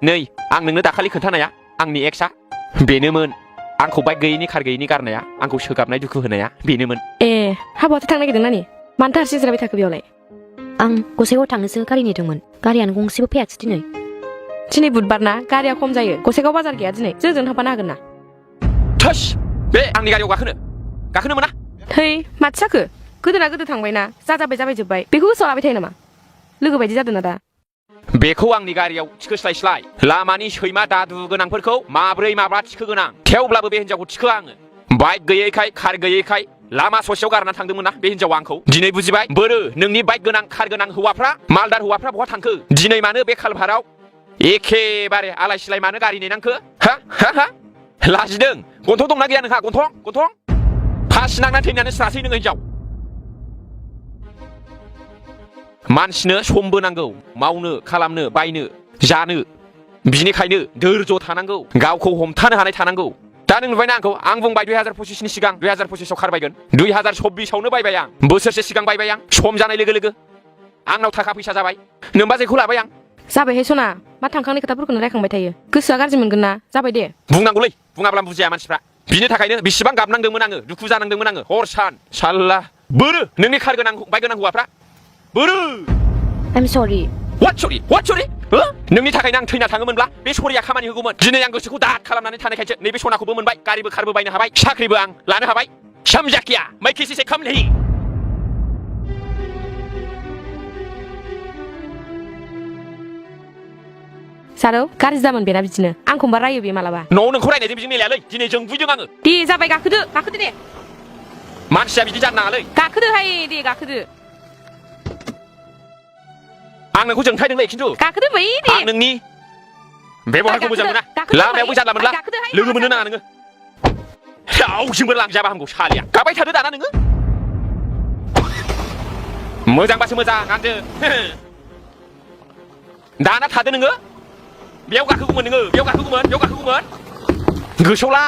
नै आं नोंनो दाखालि खोन्थानाया आंनि एक्सआ बेनोमोन आंखौ बाइक गैयैनि कार गैयैनि गारनाया आंखौ सोगाबनाय दुखु होनाया बेनोमोन। ए हाबायावसो थांनो नागिरदों नानि मानोथो हारसिं जिरायबाय थाखो बेयावलाय? आं गसाइगाव थांनोसो गारि नेदोंमोन गारियानो गंसेबो फैयासै दिनै। दिनै बुधबार ना गारिया खम जायो गसाइगाव बाजार गैया दिनै जोंजों थांफानो हागोन ना? थोस बे आंनि गारियाव गाखोनो मोना। थै माथो जाखो गोदोना गोदो थांबायना जाबाय जोब्बाय बेखौ गोसोआव लाबाय थायो नामा? लोगो बायदि जादों ना दा? बेखौ आंनि गारियाव थिखोस्लायस्लाय लामानि सैमा दादु गोनांफोरखौ माब्रै थिखोगोन आं थेवब्लाबो बे हिनजावखौ थिखो आङो बाइक गैयैखाय कार गैयैखाय लामा ससेयाव गारना थांदोंमोन ना बे हिनजावा आंखौ दिनै बुजिबाय बोरो नोंनि बाइक गोनां कार गोनां हौवाफ्रा मालदार हौवाफ्रा बहा थांखो दिनै मानो बे कालभाराव एखेबारे आलाय सिलाय मानो गारि नेनांखो हा लाजिदों गन्थं दंना गैया नोंहा गन्थं फासि नांनानै थैनानै स्रासै नोङो हिनजाव मानसिनो समबो नांगौ मावनो खालामनो बायनो जानो बिनिखायनो धैर्ज थानांगौ गावखौ हमथानो हानाय थानांगौ। दा नों नुबायना आंखौ आं बुंबाय 2025नि सिगां 2025आव खारबायगोन 2026आवनो बायबाय आं बोसोरसे सिगां बायबाय आं सम जानाय लोगो लोगो आंनाव थाखा फैसा जाबाय नोंबा जेखौ लाबाय आं जाबायहाय सना मा थांखांनाय खोथाफोरखौनो रायखांबाय थायो गोसोआ गाज्रि मोनगोन ना जाबाय दे बुंनांगौलै बुङाब्ला बुजिया मानसिफ्रा बिनि थाखायनो बेसेबां गाबनांदोंमोन आङो दुखु जानांदोंमोन आङो हर सान साल्ला बोरो नोंनि कार गोनां बाइक गोनां हौवाफ्रा बोरो I'm sorry What sorry नोंनि थाखायनो आं थैना थाङोमोनब्ला बे सरिया खामानि होगौमोन दिनै आं गोसोखौ दाद खालामनानै थानायखायसो नैबे सनाखौबो मोनबाय गारिबो कारबो बायनो हाबाय साख्रिबो आं लानो हाबाय समझा क्या मैं किसी से कम नहीं सारौ गाज्रि जामोन बेना बिदिनो आंखौबा रायो बे मालाबा न'आव नोंखौ रायनायजों बिजों मिलायालै दिनै जों बुइदों आङो दे जाबाय गाखोदो दे मानसिया बिदि जानो नाङालै गाखोदोहाय दे गाखोदो आं नोंखौ जोंथायदोंलै खिन्थु गाखोदो बै दे आं नोंनि बेबहारखौ मोजां मोना लामायावबो जानला मोनला लोगो मोननो नाङा नोङो रावजोंबो लांजाबा हामगौ सालिया गाबाय थादो दाना नोङो मोजांबासो मोजां आंजो दाना थादो नोङो बेयाव गाखोगौमोन गोसोआव ला